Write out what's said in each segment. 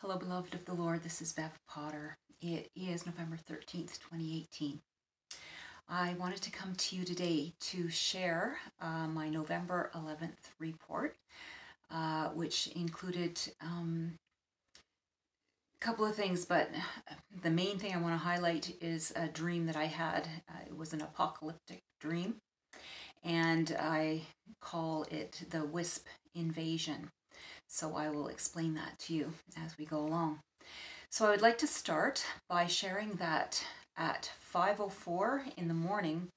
Hello, beloved of the Lord. This is Bev Potter. It is November 13th, 2018. I wanted to come to you today to share my November 11th report, which included a couple of things, but the main thing I want to highlight is a dream that I had. It was an apocalyptic dream, and I call it the Whisp invasion. So I will explain that to you as we go along. So I would like to start by sharing that at 5:04 in the morning,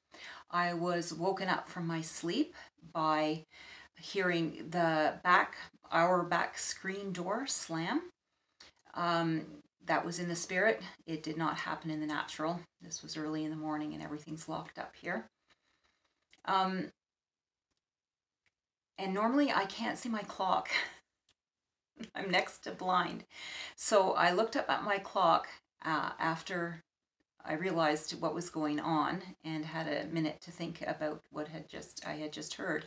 I was woken up from my sleep by hearing our back screen door slam. That was in the spirit. It did not happen in the natural. This was early in the morning and everything's locked up here. And normally I can't see my clock. I'm next to blind. So I looked up at my clock after I realized what was going on and had a minute to think about what I had just heard.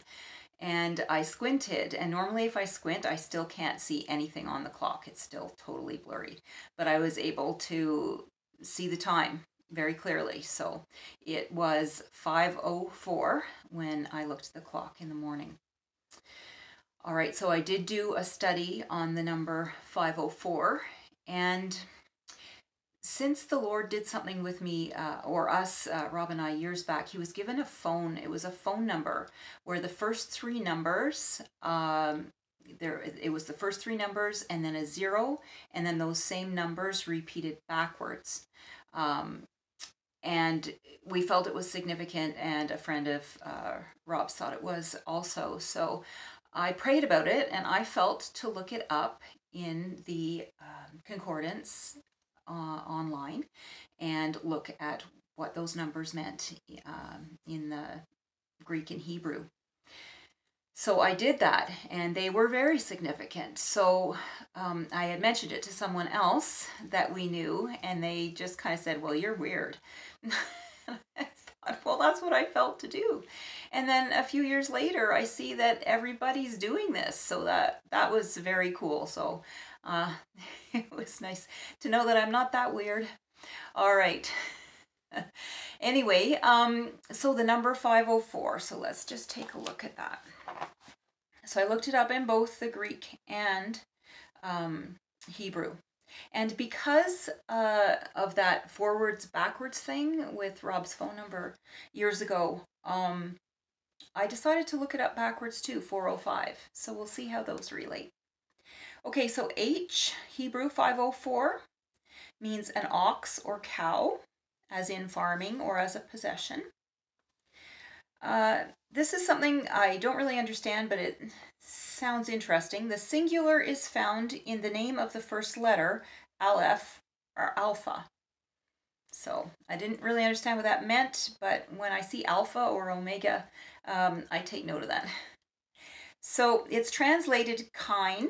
And I squinted, and normally if I squint, I still can't see anything on the clock. It's still totally blurry. But I was able to see the time very clearly. So it was 5:04 when I looked at the clock in the morning. All right, so I did do a study on the number 5:04, and since the Lord did something with me, or us, Rob and I, years back, he was given a phone. It was a phone number where the first three numbers, it was the first three numbers and then a 0, and then those same numbers repeated backwards. And we felt it was significant, and a friend of Rob's thought it was also. So I prayed about it, and I felt to look it up in the concordance online and look at what those numbers meant in the Greek and Hebrew. So I did that, and they were very significant. So I had mentioned it to someone else that we knew, and they just kind of said, well, you're weird. I thought, well, that's what I felt to do. And then a few years later, I see that everybody's doing this. So that was very cool. So it was nice to know that I'm not that weird. All right. Anyway, so the number 5:04. So let's just take a look at that. So I looked it up in both the Greek and Hebrew. And because of that forwards backwards thing with Rob's phone number years ago, I decided to look it up backwards too, 405. So we'll see how those relate. Okay, so H, Hebrew 5:04, means an ox or cow, as in farming or as a possession. This is something I don't really understand, but it sounds interesting. The singular is found in the name of the first letter, Aleph, or Alpha. So I didn't really understand what that meant, but when I see Alpha or Omega, I take note of that. So it's translated kine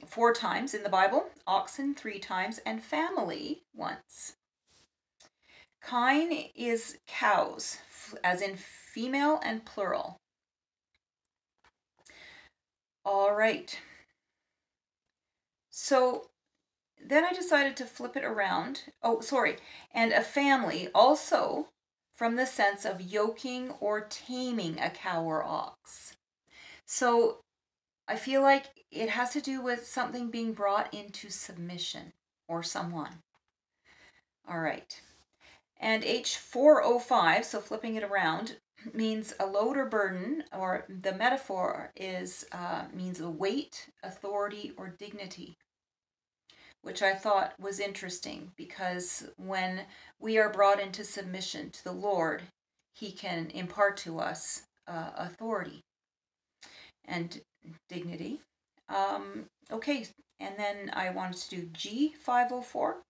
4 times in the Bible, oxen 3 times, and family once. Kine is cows, as in female and plural. All right. So then I decided to flip it around. Oh, sorry. And a family also from the sense of yoking or taming a cow or ox. So I feel like it has to do with something being brought into submission or someone. All right. And H405, so flipping it around, means a load or burden, or the metaphor is means a weight, authority, or dignity, which I thought was interesting because when we are brought into submission to the Lord, he can impart to us authority and dignity. Okay, and then I wanted to do G504.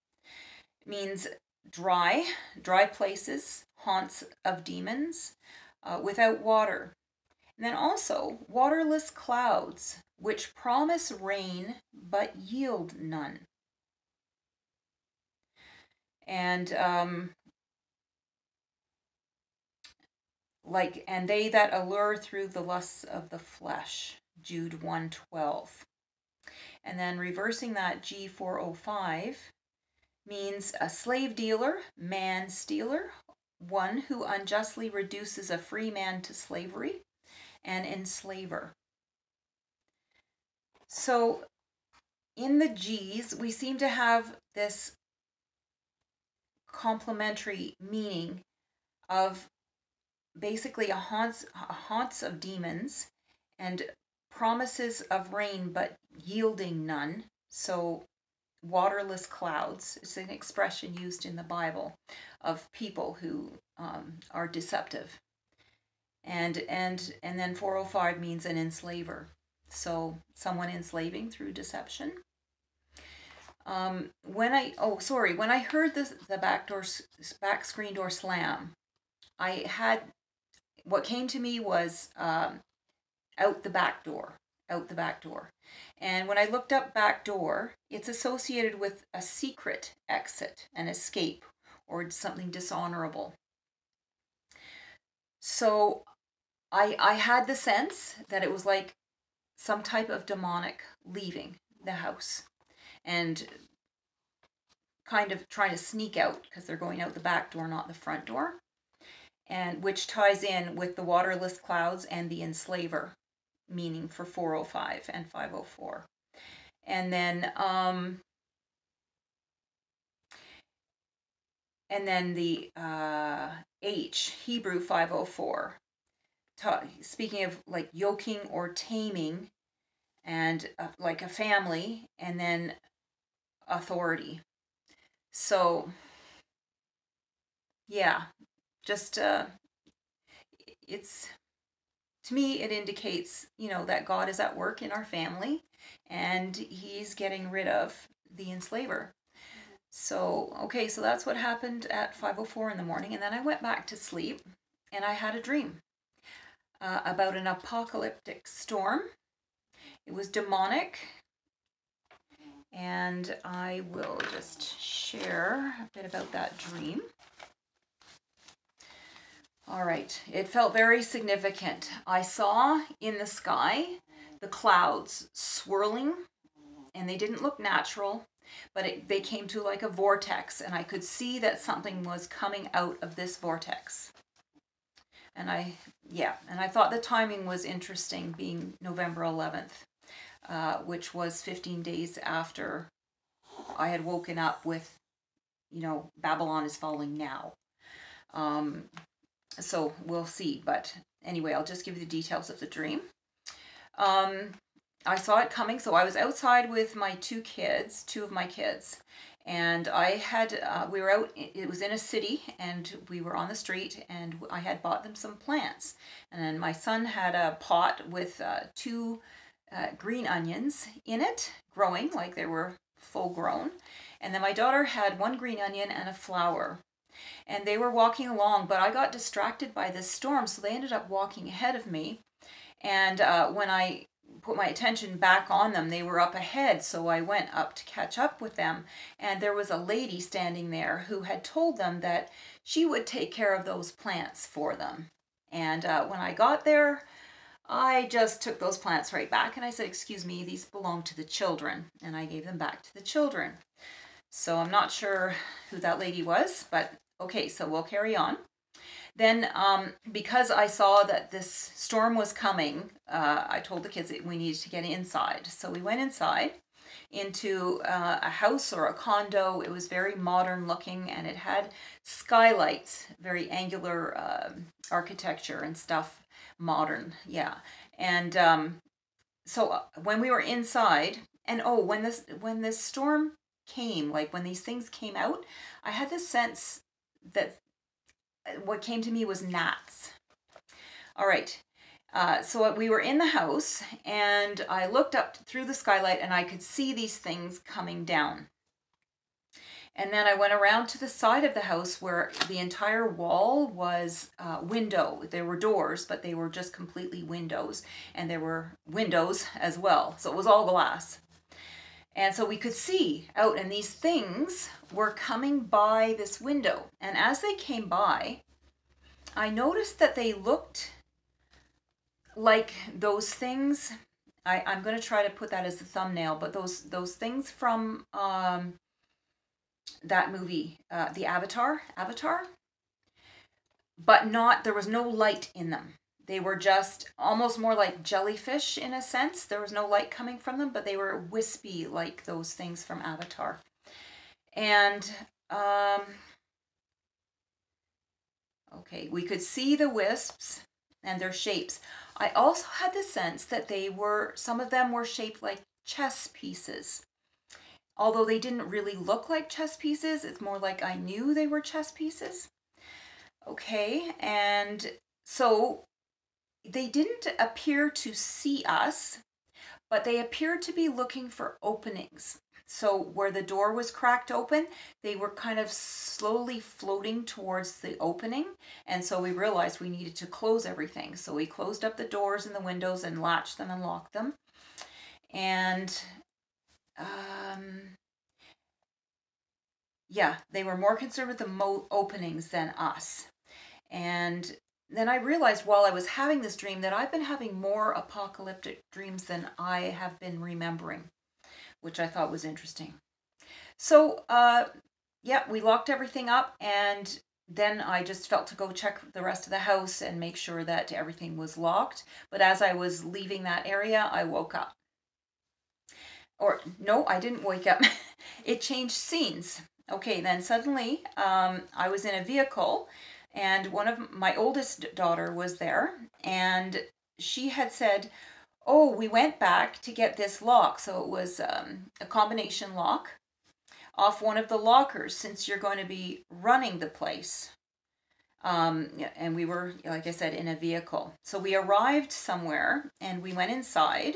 It means dry places, haunts of demons, without water. And then also waterless clouds, which promise rain but yield none. And and they that allure through the lusts of the flesh, Jude 1:12. And then reversing that, G405 means a slave dealer, man stealer, one who unjustly reduces a free man to slavery, and enslaver. So in the G's, we seem to have this complementary meaning of basically a haunts of demons and promises of rain but yielding none. So waterless clouds is an expression used in the Bible of people who are deceptive. And then 405 means an enslaver. So someone enslaving through deception. When I heard the back screen door slam, what came to me was out the back door. And when I looked up back door, it's associated with a secret exit, an escape, or something dishonorable. So I had the sense that it was like some type of demonic leaving the house and kind of trying to sneak out because they're going out the back door, not the front door, and which ties in with the waterless clouds and the enslaver meaning for 405 and 504. And then the H, Hebrew 504, speaking of like yoking or taming, and like a family, and then authority. So yeah, just it's, to me it indicates, you know, that God is at work in our family and he's getting rid of the enslaver. So okay, so that's what happened at 5:04 in the morning, and then I went back to sleep and I had a dream about an apocalyptic storm. It was demonic, and I will just share a bit about that dream. All right, it felt very significant. I saw in the sky the clouds swirling, and they didn't look natural, but they came to like a vortex, and I could see that something was coming out of this vortex. And I thought the timing was interesting, being November 11th, which was 15 days after I had woken up with, you know, Babylon is falling now. So we'll see. But anyway, I'll just give you the details of the dream. I saw it coming. So I was outside with my two of my kids. And I had, we were out, it was in a city, and we were on the street, and I had bought them some plants. And then my son had a pot with two green onions in it, growing like they were full grown. And then my daughter had one green onion and a flower. And they were walking along, but I got distracted by this storm, so they ended up walking ahead of me. And when I put my attention back on them, they were up ahead, so I went up to catch up with them. And there was a lady standing there who had told them that she would take care of those plants for them. And when I got there, I just took those plants right back, and I said, "Excuse me, these belong to the children," and I gave them back to the children. So I'm not sure who that lady was, but okay, so we'll carry on. Then because I saw that this storm was coming, I told the kids that we needed to get inside. So we went inside into a house or a condo. It was very modern looking, and it had skylights, very angular architecture and stuff, modern, yeah. And so when we were inside, and when this storm came, like when these things came out, I had this sense that what came to me was gnats. All right, so we were in the house, and I looked up through the skylight, and I could see these things coming down. And then I went around to the side of the house where the entire wall was window. There were doors, but they were just completely windows, and there were windows as well. So it was all glass. And so we could see out, and these things were coming by this window. And as they came by, I noticed that they looked like those things I'm going to try to put that as the thumbnail, but those things from that movie, the Avatar, but not, there was no light in them. They were just almost more like jellyfish in a sense. There was no light coming from them, but they were wispy like those things from Avatar. And, okay, we could see the wisps and their shapes. I also had the sense that some of them were shaped like chess pieces. Although they didn't really look like chess pieces, it's more like I knew they were chess pieces. Okay, and so they didn't appear to see us, but they appeared to be looking for openings. So where the door was cracked open, they were kind of slowly floating towards the opening. And so we realized we needed to close everything. So we closed up the doors and the windows and latched them and locked them. And yeah, they were more concerned with the openings than us. And then I realized while I was having this dream that I've been having more apocalyptic dreams than I have been remembering, which I thought was interesting. So, yeah, we locked everything up, and then I just felt to go check the rest of the house and make sure that everything was locked. But as I was leaving that area, I woke up. Or, no, I didn't wake up. It changed scenes. Okay, then suddenly I was in a vehicle, and one of my oldest daughter was there, and she had said, oh, we went back to get this lock. So it was a combination lock off one of the lockers, since you're going to be running the place. And we were, like I said, in a vehicle. So we arrived somewhere and we went inside,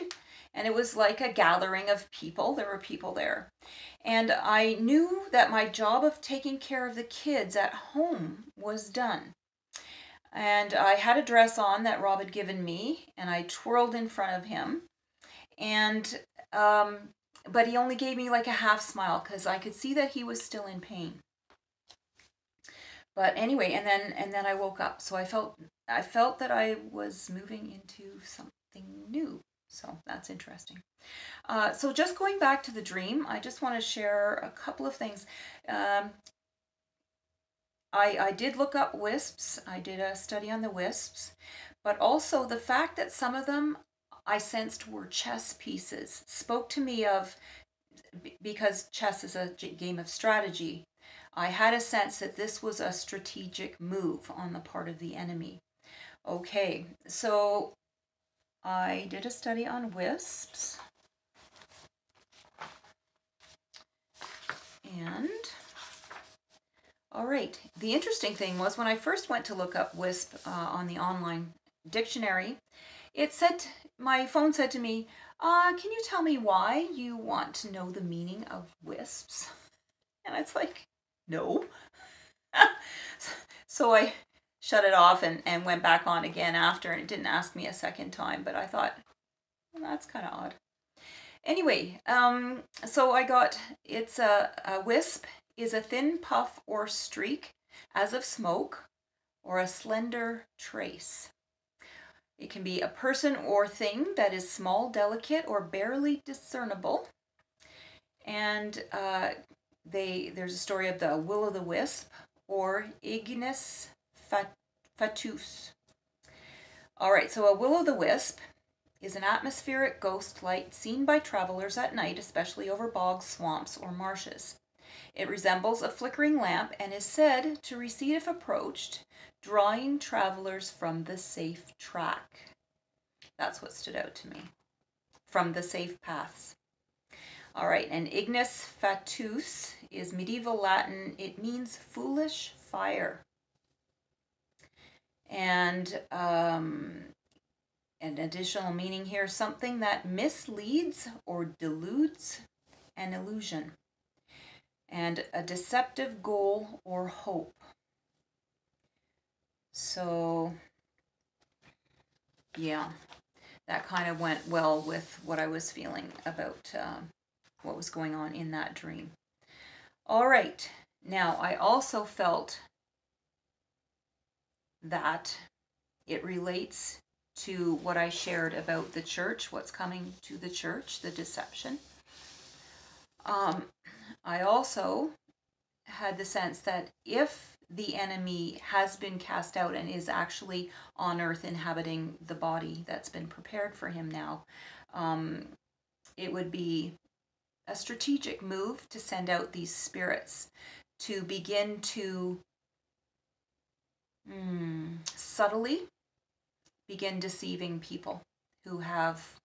and it was like a gathering of people. There were people there. And I knew that my job of taking care of the kids at home was done. And I had a dress on that Rob had given me, and I twirled in front of him. And, but he only gave me like a half smile because I could see that he was still in pain. But anyway, and then I woke up. So I felt that I was moving into something new. So that's interesting. So just going back to the dream, I just want to share a couple of things. I did look up wisps. I did a study on the wisps, but also the fact that some of them I sensed were chess pieces spoke to me of, because chess is a game of strategy, I had a sense that this was a strategic move on the part of the enemy. Okay, so I did a study on wisps. And, all right, the interesting thing was when I first went to look up wisp on the online dictionary, it said, my phone said to me, can you tell me why you want to know the meaning of wisps? And it's like, no. So I shut it off and went back on again after, and it didn't ask me a second time, but I thought, well, that's kind of odd. Anyway, so I got, it's a wisp is a thin puff or streak as of smoke, or a slender trace. It can be a person or thing that is small, delicate, or barely discernible. And there's a story of the will-o'-the-wisp, or Ignis fatuus. All right, so a will-o'-the-wisp is an atmospheric ghost light seen by travelers at night, especially over bogs, swamps, or marshes. It resembles a flickering lamp and is said to recede if approached, drawing travelers from the safe track. That's what stood out to me. From the safe paths. All right, and Ignis fatuus is medieval Latin. It means foolish fire. And an additional meaning here, something that misleads or deludes an illusion. And a deceptive goal or hope. So, yeah, that kind of went well with what I was feeling about what was going on in that dream. All right, now I also felt that it relates to what I shared about the church, what's coming to the church, the deception. I also had the sense that if the enemy has been cast out and is actually on earth inhabiting the body that's been prepared for him now, it would be a strategic move to send out these spirits to begin to subtly begin deceiving people who have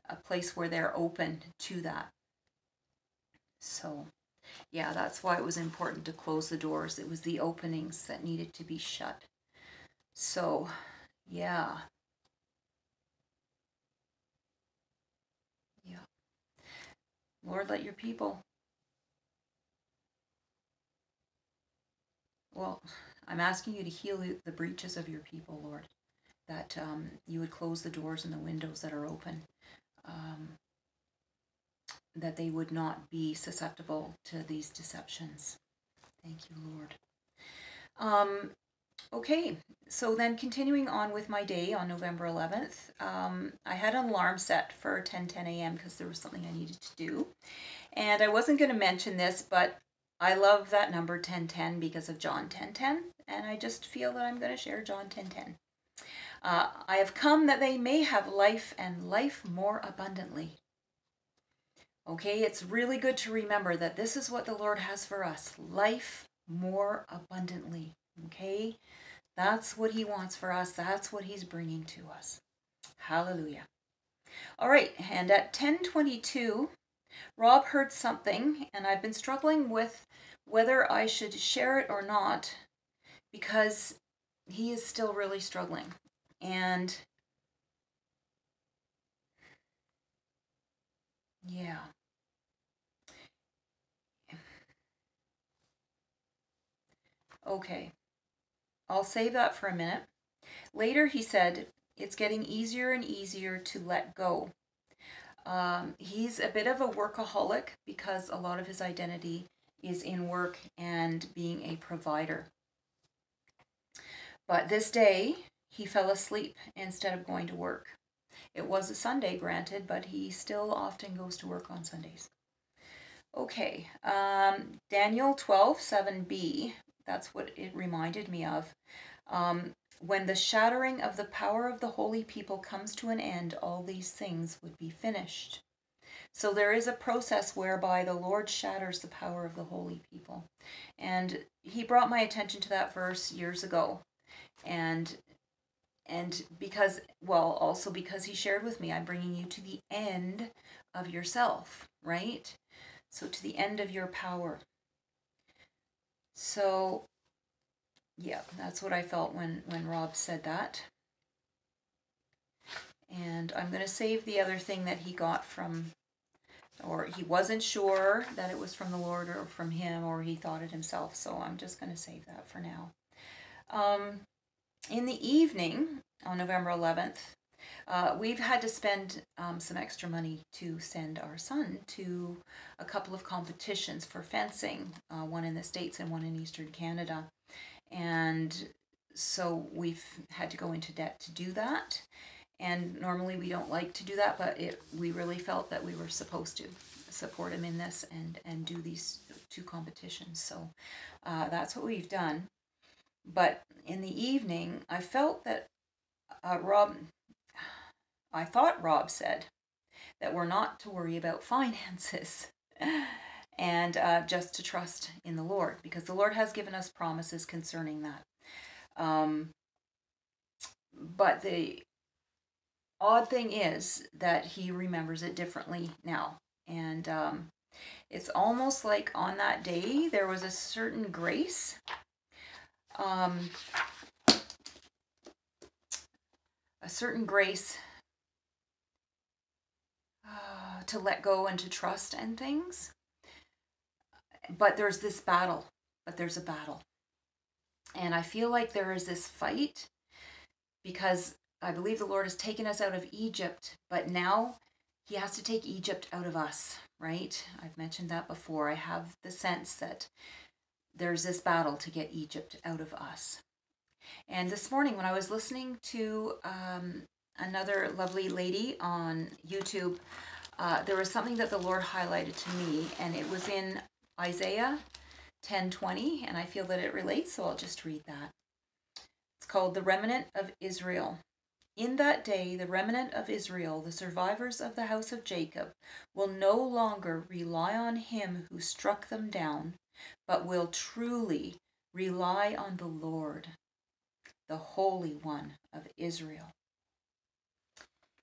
a place where they're open to that. So yeah, that's why it was important to close the doors. It was the openings that needed to be shut. So yeah. Lord, let your people, well, I'm asking you to heal the breaches of your people, Lord, that you would close the doors and the windows that are open, that they would not be susceptible to these deceptions. Thank you, Lord. Okay, so then continuing on with my day on November 11th, I had an alarm set for 10:10 a.m. because there was something I needed to do. And I wasn't going to mention this, but I love that number 10:10 because of John 10:10, and I just feel that I'm going to share John 10:10. I have come that they may have life and life more abundantly. Okay, it's really good to remember that this is what the Lord has for us, life more abundantly. Okay, that's what he wants for us. That's what he's bringing to us. Hallelujah. All right, and at 10:22, Rob heard something, and I've been struggling with whether I should share it or not because he is still really struggling. And yeah. Okay, I'll save that for a minute. Later he said, it's getting easier and easier to let go. He's a bit of a workaholic because a lot of his identity is in work and being a provider. But this day, he fell asleep instead of going to work. It was a Sunday, granted, but he still often goes to work on Sundays. Okay, Daniel 12:7b, that's what it reminded me of. When the shattering of the power of the holy people comes to an end, all these things would be finished. So there is a process whereby the Lord shatters the power of the holy people. And he brought my attention to that verse years ago. And because, well, also because he shared with me, I'm bringing you to the end of yourself, right? So to the end of your power. So yeah, that's what I felt when Rob said that. And I'm going to save the other thing that he got from, or he wasn't sure that it was from the Lord or from him, or he thought it himself. So I'm just going to save that for now. In the evening on November 11th, we've had to spend some extra money to send our son to a couple of competitions for fencing, one in the States and one in Eastern Canada. And so we've had to go into debt to do that. And normally we don't like to do that, but we really felt that we were supposed to support him in this and do these two competitions. So that's what we've done. But in the evening, I felt that I thought Rob said that we're not to worry about finances and just to trust in the Lord, because the Lord has given us promises concerning that. But the odd thing is that he remembers it differently now. And it's almost like on that day there was a certain grace. A certain grace to let go and to trust and things. But there's this battle. But there's a battle. And I feel like there is this fight because I believe the Lord has taken us out of Egypt, but now he has to take Egypt out of us, right? I've mentioned that before. I have the sense that there's this battle to get Egypt out of us. And this morning when I was listening to another lovely lady on YouTube, there was something that the Lord highlighted to me, and it was in Isaiah 10:20, and I feel that it relates, so I'll just read that. It's called The Remnant of Israel. In that day, the remnant of Israel, the survivors of the house of Jacob, will no longer rely on him who struck them down, but will truly rely on the Lord, the Holy One of Israel.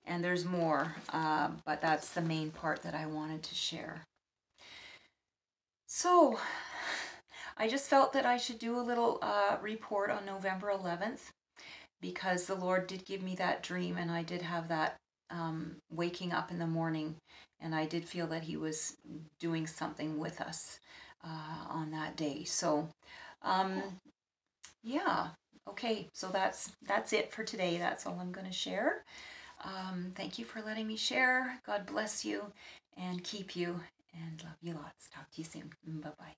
And there's more, but that's the main part that I wanted to share. So, I just felt that I should do a little report on November 11th, because the Lord did give me that dream, and I did have that waking up in the morning, and I did feel that he was doing something with us on that day. So yeah, okay, so that's it for today. That's all I'm going to share. Thank you for letting me share. God bless you and keep you, and love you lots. Talk to you soon. Bye-bye.